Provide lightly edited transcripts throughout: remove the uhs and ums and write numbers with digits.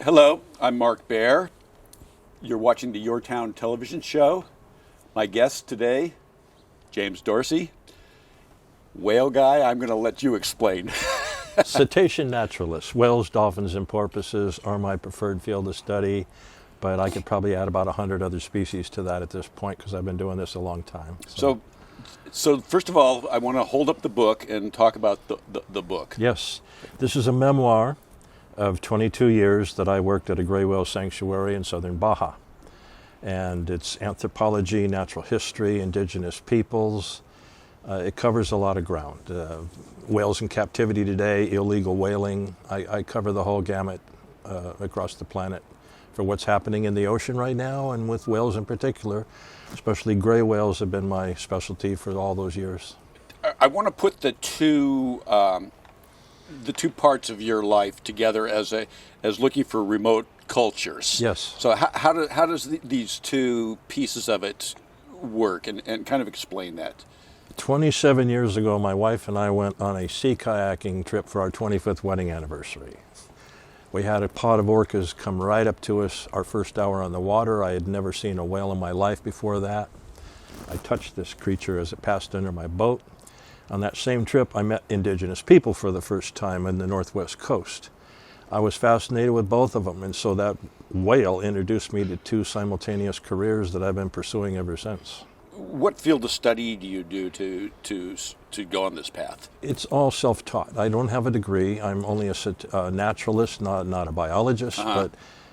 Hello, I'm Mark Baer. You're watching the Your Town television show. My guest today, James Dorsey. Whale guy, I'm going to let you explain. Cetacean naturalist. Whales, dolphins, and porpoises are my preferred field of study, but I could probably add about 100 other species to that at this point because I've been doing this a long time. So first of all, I want to hold up the book and talk about the book. Yes, this is a memoir of 22 years that I worked at a gray whale sanctuary in southern Baja. And it's anthropology, natural history, indigenous peoples. It covers a lot of ground. Whales in captivity today, illegal whaling. I cover the whole gamut across the planet for what's happening in the ocean right now, and with whales in particular, especially gray whales have been my specialty for all those years. I want to put the two parts of your life together as looking for remote cultures. Yes. So how does these two pieces of it work, and kind of explain that? 27 years ago, my wife and I went on a sea kayaking trip for our 25th wedding anniversary. We had a pod of orcas come right up to us our first hour on the water. I had never seen a whale in my life before that. I touched this creature as it passed under my boat. On that same trip, I met indigenous people for the first time in the northwest coast. I was fascinated with both of them, and so that whale introduced me to two simultaneous careers that I've been pursuing ever since. What field of study do you do to go on this path? It's all self-taught. I don't have a degree. I'm only a naturalist, not a biologist, but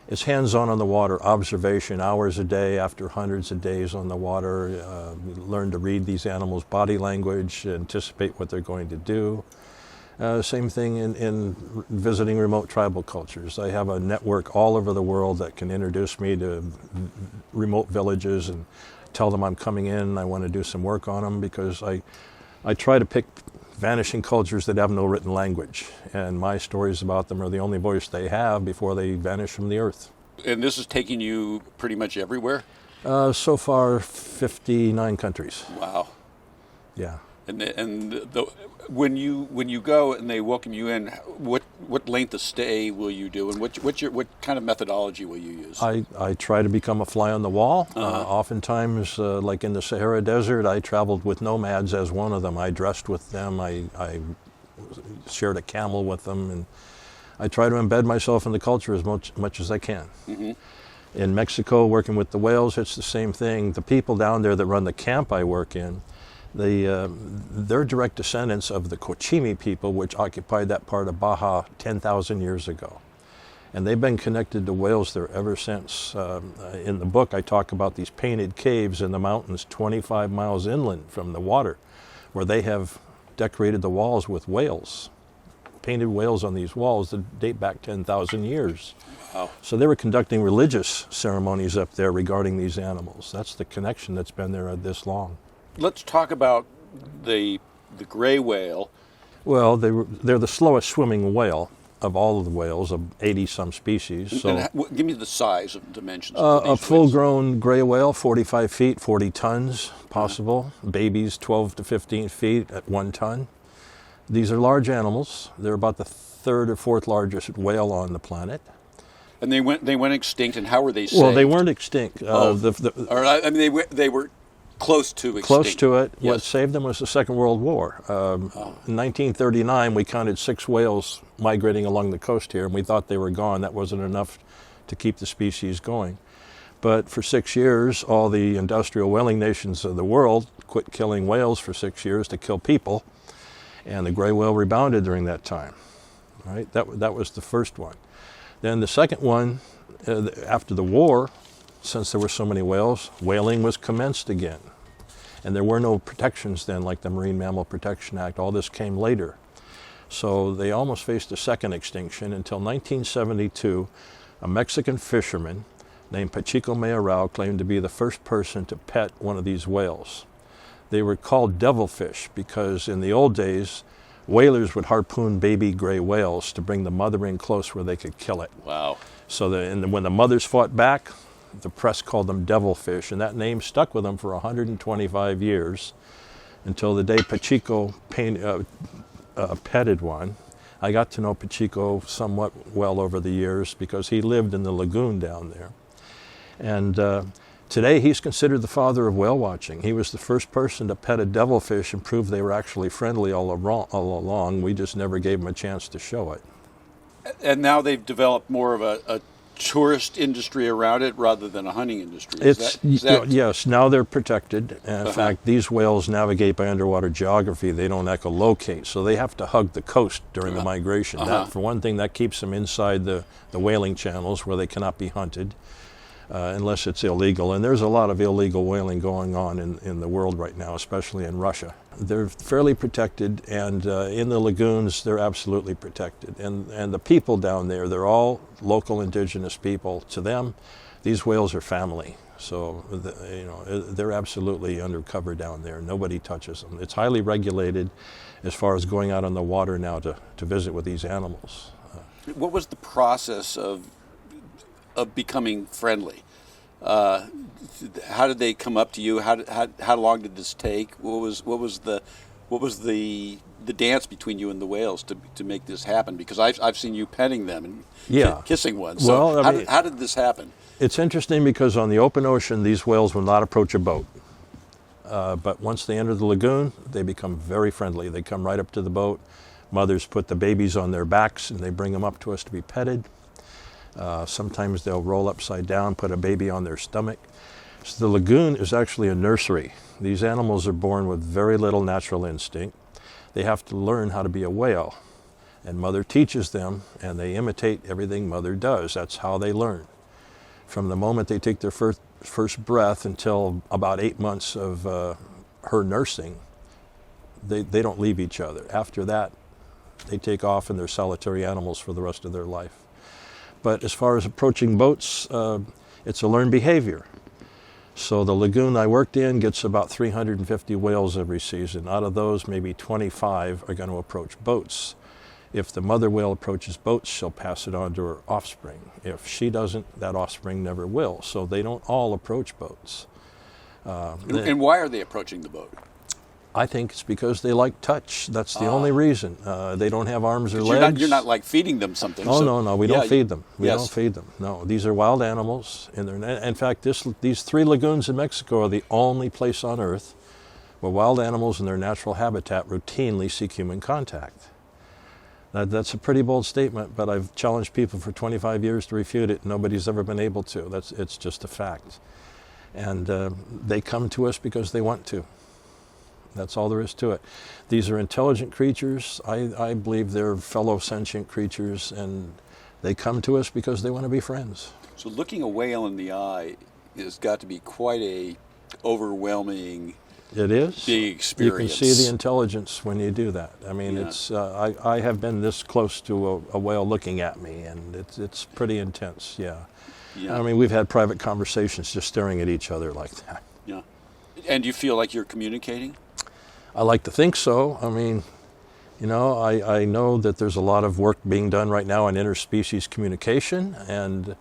it's hands-on on the water, observation, hours a day after hundreds of days on the water. Learn to read these animals' body language, anticipate what they're going to do. Same thing in visiting remote tribal cultures. I have a network all over the world that can introduce me to remote villages and tell them I'm coming in and I want to do some work on them, because I try to pick vanishing cultures that have no written language, and my stories about them are the only voice they have before they vanish from the earth. And this is taking you pretty much everywhere? So far, 59 countries. Wow. Yeah. When you go and they welcome you in, what length of stay will you do, and what kind of methodology will you use? I try to become a fly on the wall. Oftentimes, like in the Sahara Desert, I traveled with nomads as one of them. I dressed with them. I shared a camel with them, and I try to embed myself in the culture as much as I can. Mm-hmm. In Mexico, working with the whales, it's the same thing. The people down there that run the camp I work in, they're direct descendants of the Cochimi people, which occupied that part of Baja 10,000 years ago. And they've been connected to whales there ever since. In the book, I talk about these painted caves in the mountains 25 miles inland from the water, where they have decorated the walls with whales, painted whales on these walls that date back 10,000 years. Wow. So they were conducting religious ceremonies up there regarding these animals. That's the connection that's been there this long. Let's talk about the gray whale. Well, they're the slowest swimming whale of all of the whales, of 80-some species. So, give me the size and dimensions. A full-grown gray whale, 45 feet, 40 tons possible. Babies, 12 to 15 feet at 1 ton. These are large animals. They're about the third or fourth largest whale on the planet. And they went extinct. And how were they saved? Well, they weren't extinct. They were close to extinct. Close to it. Yes. What saved them was the Second World War. In 1939, we counted 6 whales migrating along the coast here, and we thought they were gone. That wasn't enough to keep the species going. But for 6 years, all the industrial whaling nations of the world quit killing whales for 6 years to kill people, and the gray whale rebounded during that time. Right? That was the first one. Then the second one, after the war, since there were so many whales, whaling was commenced again. And there were no protections then, like the Marine Mammal Protection Act. All this came later. So they almost faced a second extinction until 1972. A Mexican fisherman named Pachico Mayoral claimed to be the first person to pet one of these whales. They were called devilfish because in the old days, whalers would harpoon baby gray whales to bring the mother in close where they could kill it. Wow. So when the mothers fought back, the press called them devilfish, and that name stuck with them for 125 years until the day Pachico petted one. I got to know Pacheco somewhat well over the years because he lived in the lagoon down there. And today he's considered the father of whale watching. He was the first person to pet a devilfish and prove they were actually friendly all along. We just never gave him a chance to show it. And now they've developed more of a tourist industry around it rather than a hunting industry. Yes, now they're protected. In fact, these whales navigate by underwater geography. They don't echolocate, so they have to hug the coast during the migration. That, for one thing, that keeps them inside the whaling channels where they cannot be hunted unless it's illegal. And there's a lot of illegal whaling going on in the world right now, especially in Russia. They're fairly protected, and in the lagoons, they're absolutely protected. And the people down there, they're all local indigenous people. To them, these whales are family. So, they're absolutely undercover down there. Nobody touches them. It's highly regulated as far as going out on the water now to visit with these animals. What was the process of becoming friendly? How did they come up to you? How long did this take? What was the dance between you and the whales to make this happen? Because I've seen you petting them and kissing one. So how did this happen? It's interesting because on the open ocean, these whales will not approach a boat. But once they enter the lagoon, they become very friendly. They come right up to the boat. Mothers put the babies on their backs and they bring them up to us to be petted. Sometimes they'll roll upside down, put a baby on their stomach. So the lagoon is actually a nursery. These animals are born with very little natural instinct. They have to learn how to be a whale. And mother teaches them, and they imitate everything mother does. That's how they learn. From the moment they take their first breath until about 8 months of her nursing, they don't leave each other. After that, they take off and they're solitary animals for the rest of their life. But as far as approaching boats, it's a learned behavior. So the lagoon I worked in gets about 350 whales every season. Out of those, maybe 25 are going to approach boats. If the mother whale approaches boats, she'll pass it on to her offspring. If she doesn't, that offspring never will. So they don't all approach boats. And why are they approaching the boat? I think it's because they like touch. That's the only reason. They don't have arms or legs. You're not like feeding them something. Oh, no, we don't feed them. We don't feed them. No, these are wild animals. In fact, these 3 lagoons in Mexico are the only place on Earth where wild animals in their natural habitat routinely seek human contact. That's a pretty bold statement, but I've challenged people for 25 years to refute it. Nobody's ever been able to. It's just a fact. And they come to us because they want to. That's all there is to it. These are intelligent creatures. I believe they're fellow sentient creatures, and they come to us because they want to be friends. So looking a whale in the eye has got to be quite a overwhelming, it is big experience. You can see the intelligence when you do that. I mean, it's I have been this close to a whale looking at me, and it's pretty intense. Yeah. I mean, we've had private conversations just staring at each other like that. Yeah. And do you feel like you're communicating? I like to think so. I mean, I know that there's a lot of work being done right now on interspecies communication, and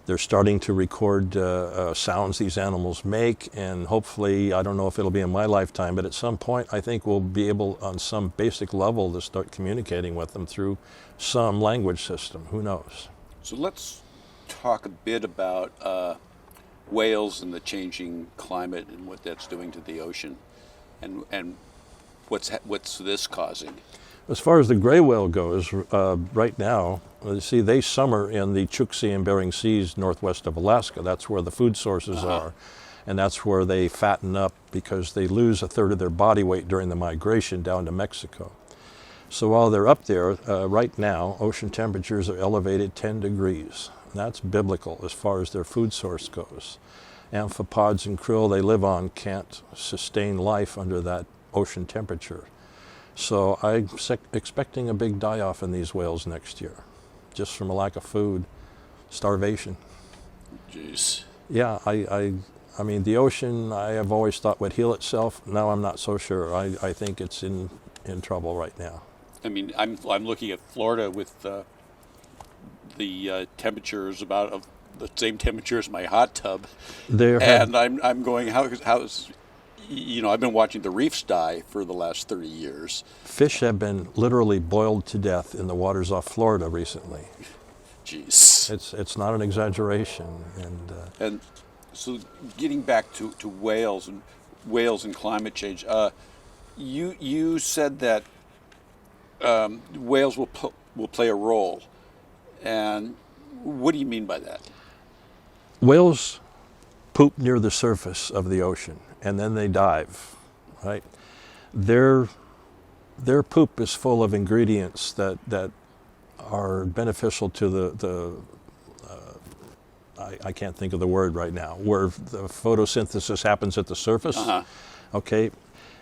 they're starting to record sounds these animals make, and hopefully, I don't know if it'll be in my lifetime, but at some point I think we'll be able on some basic level to start communicating with them through some language system. Who knows? So let's talk a bit about whales and the changing climate and what that's doing to the ocean, and what's this causing? As far as the gray whale goes, right now, you see, they summer in the Chukchi and Bering Seas northwest of Alaska. That's where the food sources are, and that's where they fatten up because they lose a third of their body weight during the migration down to Mexico. So while they're up there, right now, ocean temperatures are elevated 10 degrees. And that's biblical as far as their food source goes. Amphipods and krill they live on can't sustain life under that ocean temperature. So I'm expecting a big die-off in these whales next year, just from a lack of food, starvation. Jeez. Yeah, I mean, the ocean I have always thought would heal itself. Now I'm not so sure. I think it's in trouble right now. I mean, I'm looking at Florida with the temperatures the same temperature as my hot tub, and I'm going, how's I've been watching the reefs die for the last 30 years. Fish have been literally boiled to death in the waters off Florida recently. Jeez. It's not an exaggeration. And so getting back to whales and climate change, you said that whales will play a role. And what do you mean by that? Whales poop near the surface of the ocean, and then they dive, right? Their poop is full of ingredients that are beneficial to I can't think of the word right now, where the photosynthesis happens at the surface, okay?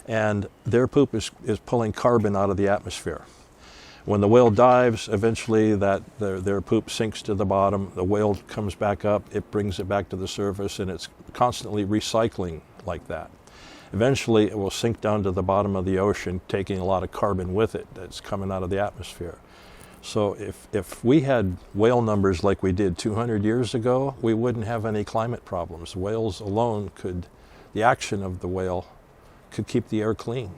And their poop is pulling carbon out of the atmosphere. When the whale dives, eventually their poop sinks to the bottom, the whale comes back up, it brings it back to the surface, and it's constantly recycling like that. Eventually it will sink down to the bottom of the ocean, taking a lot of carbon with it that's coming out of the atmosphere. So if we had whale numbers like we did 200 years ago, we wouldn't have any climate problems. Whales alone the action of the whale could keep the air clean.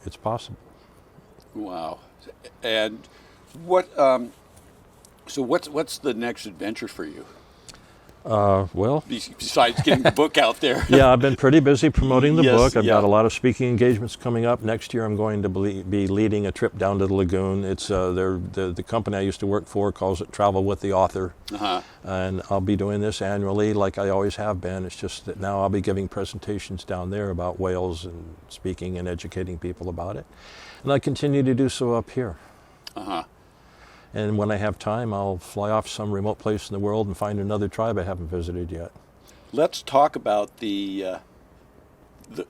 It's possible. Wow. And what's the next adventure for you? Well, besides getting the book out there. Yeah, I've been pretty busy promoting the Yes, book. I've yeah. got a lot of speaking engagements coming up. Next year I'm going to be leading a trip down to the Lagoon. It's the company I used to work for calls it Travel with the Author. And I'll be doing this annually like I always have been. It's just that now I'll be giving presentations down there about whales and speaking and educating people about it. And I continue to do so up here. And when I have time, I'll fly off some remote place in the world and find another tribe I haven't visited yet. Let's talk about the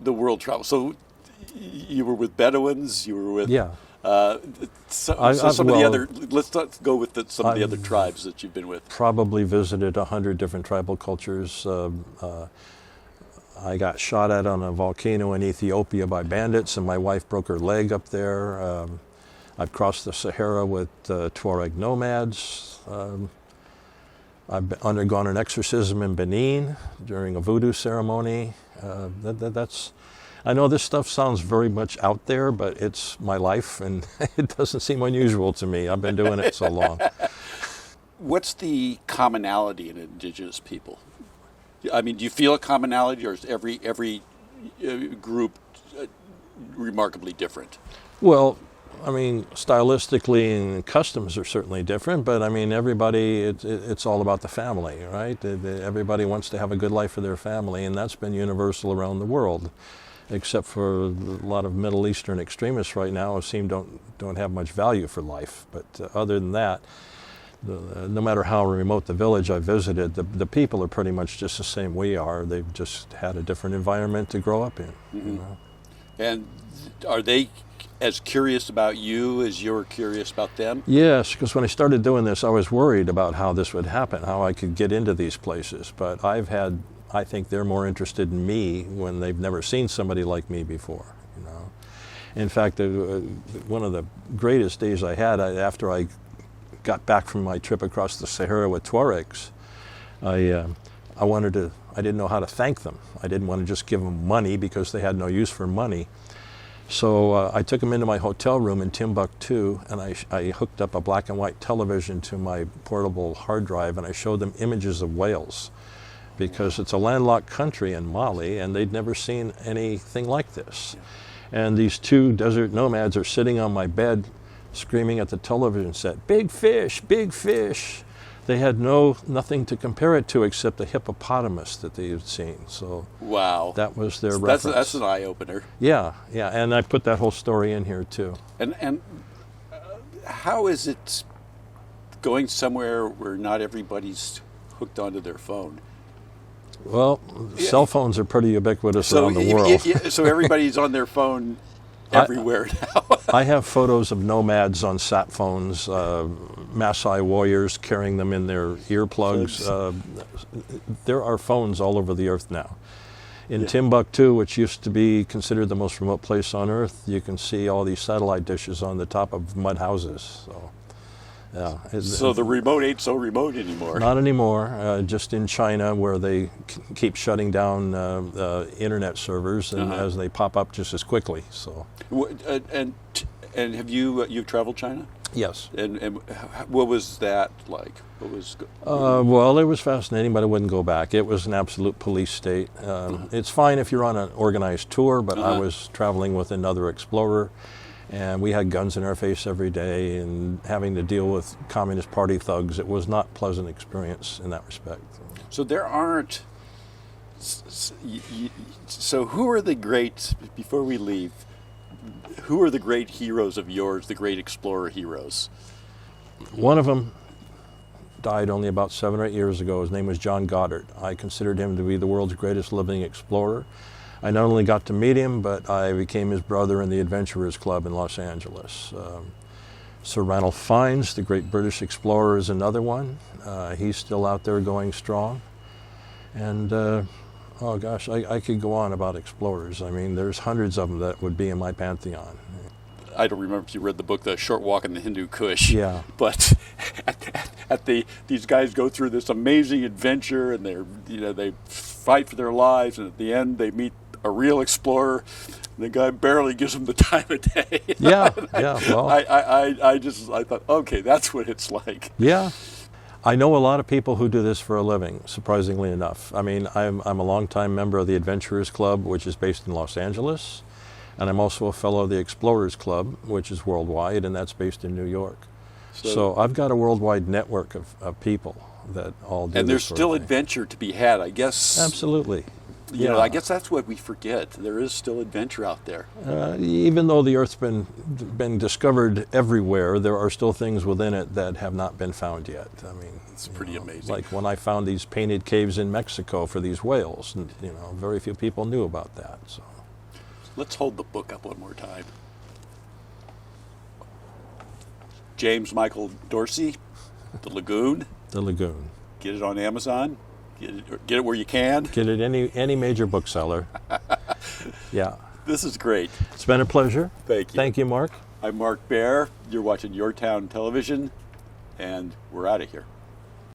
world travel. So you were with Bedouins. You were with some of the other. Let's go with some of the other tribes that you've been with. Probably visited 100 different tribal cultures. I got shot at on a volcano in Ethiopia by bandits, and my wife broke her leg up there. I've crossed the Sahara with Tuareg nomads. I've undergone an exorcism in Benin during a voodoo ceremony. I know this stuff sounds very much out there, but it's my life, and it doesn't seem unusual to me. I've been doing it so long. What's the commonality in indigenous people? I mean, do you feel a commonality, or is every group remarkably different? Well, I mean, stylistically and customs are certainly different, but I mean, everybody, it's all about the family, right? Everybody wants to have a good life for their family, and that's been universal around the world, except for a lot of Middle Eastern extremists right now who don't have much value for life. But other than that, no matter how remote the village I visited, the people are pretty much just the same we are. They've just had a different environment to grow up in. You know? And are they as curious about you as you're curious about them? Yes, because when I started doing this, I was worried about how this would happen, how I could get into these places. But I think they're more interested in me when they've never seen somebody like me before. You know, in fact, one of the greatest days I had after I got back from my trip across the Sahara with Tuaregs, I didn't know how to thank them. I didn't want to just give them money because they had no use for money. So I took them into my hotel room in Timbuktu, and I hooked up a black and white television to my portable hard drive, and I showed them images of whales, because it's a landlocked country in Mali, and they'd never seen anything like this. And these two desert nomads are sitting on my bed screaming at the television set, "Big fish, big fish." They had nothing to compare it to except a hippopotamus that they had seen. So wow, that was their reference. That's an eye-opener. Yeah, and I put that whole story in here too. And how is it going somewhere where not everybody's hooked onto their phone? Well, cell phones are pretty ubiquitous around the world. So everybody's on their phone everywhere now. I have photos of nomads on sat phones, Maasai warriors carrying them in their earplugs. There are phones all over the earth now. In Timbuktu, which used to be considered the most remote place on earth, you can see all these satellite dishes on the top of mud houses. So Yeah. So the remote ain't so remote anymore. Not anymore. Just in China, where they keep shutting down internet servers, and as they pop up just as quickly. So. And have you've traveled China? Yes. And what was that like? What was? Well, it was fascinating, but I wouldn't go back. It was an absolute police state. It's fine if you're on an organized tour, but I was traveling with another explorer, and we had guns in our face every day, and having to deal with Communist Party thugs. It was not a pleasant experience in that respect. So there aren't. So who are the great? Before we leave, who are the great heroes of yours? The great explorer heroes. One of them died only about 7 or 8 years ago. His name was John Goddard. I considered him to be the world's greatest living explorer. I not only got to meet him, but I became his brother in the Adventurers Club in Los Angeles. Sir Ranulph Fiennes, the great British explorer, is another one. He's still out there going strong. And oh gosh, I could go on about explorers. I mean, there's hundreds of them that would be in my pantheon. I don't remember if you read the book, The Short Walk in the Hindu Kush. Yeah. But these guys go through this amazing adventure, and they fight for their lives, and at the end they meet a real explorer. The guy barely gives them the time of day. Yeah, yeah. Well, I thought, okay, that's what it's like. Yeah. I know a lot of people who do this for a living, surprisingly enough. I mean, I'm a longtime member of the Adventurers Club, which is based in Los Angeles, and I'm also a fellow of the Explorers Club, which is worldwide, and that's based in New York. So I've got a worldwide network of people that all do. And there's this sort still of thing. adventure to be had, I guess. Absolutely. You know, I guess that's what we forget. There is still adventure out there. Even though the Earth's been discovered everywhere, there are still things within it that have not been found yet. I mean, it's pretty amazing. Like when I found these painted caves in Mexico for these whales, and, very few people knew about that. So let's hold the book up one more time. James Michael Dorsey, The Lagoon. The Lagoon. Get it on Amazon. Get it where you can. Get it any major bookseller. Yeah. This is great. It's been a pleasure. Thank you. Thank you, Mark. I'm Mark Baer. You're watching Your Town Television, and we're out of here.